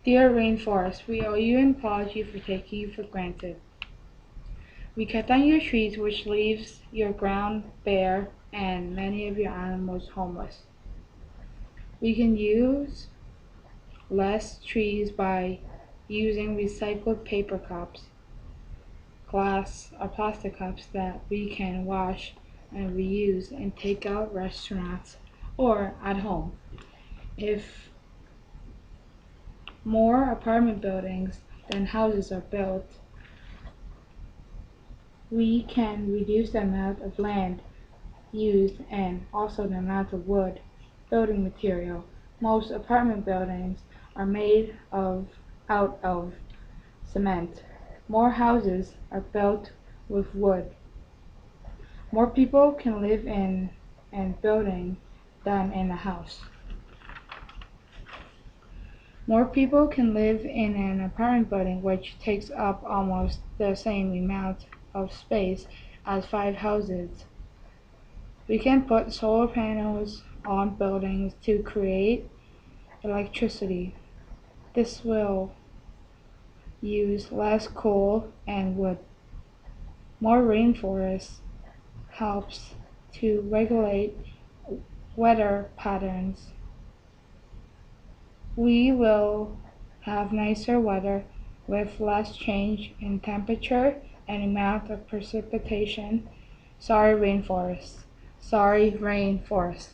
Dear Rainforest, we owe you an apology for taking you for granted. We cut down your trees, which leaves your ground bare and many of your animals homeless. We can use less trees by using recycled paper cups, glass or plastic cups that we can wash and reuse in takeout restaurants or at home. If more apartment buildings than houses are built, we can reduce the amount of land used and also the amount of wood building material. Most apartment buildings are made out of cement. More houses are built with wood. More people can live in a building than in a house. More people can live in an apartment building which takes up almost the same amount of space as 5 houses. We can put solar panels on buildings to create electricity. This will use less coal and wood. More rainforest helps to regulate weather patterns. We will have nicer weather with less change in temperature and amount of precipitation. Sorry, rainforest. Sorry, rainforest.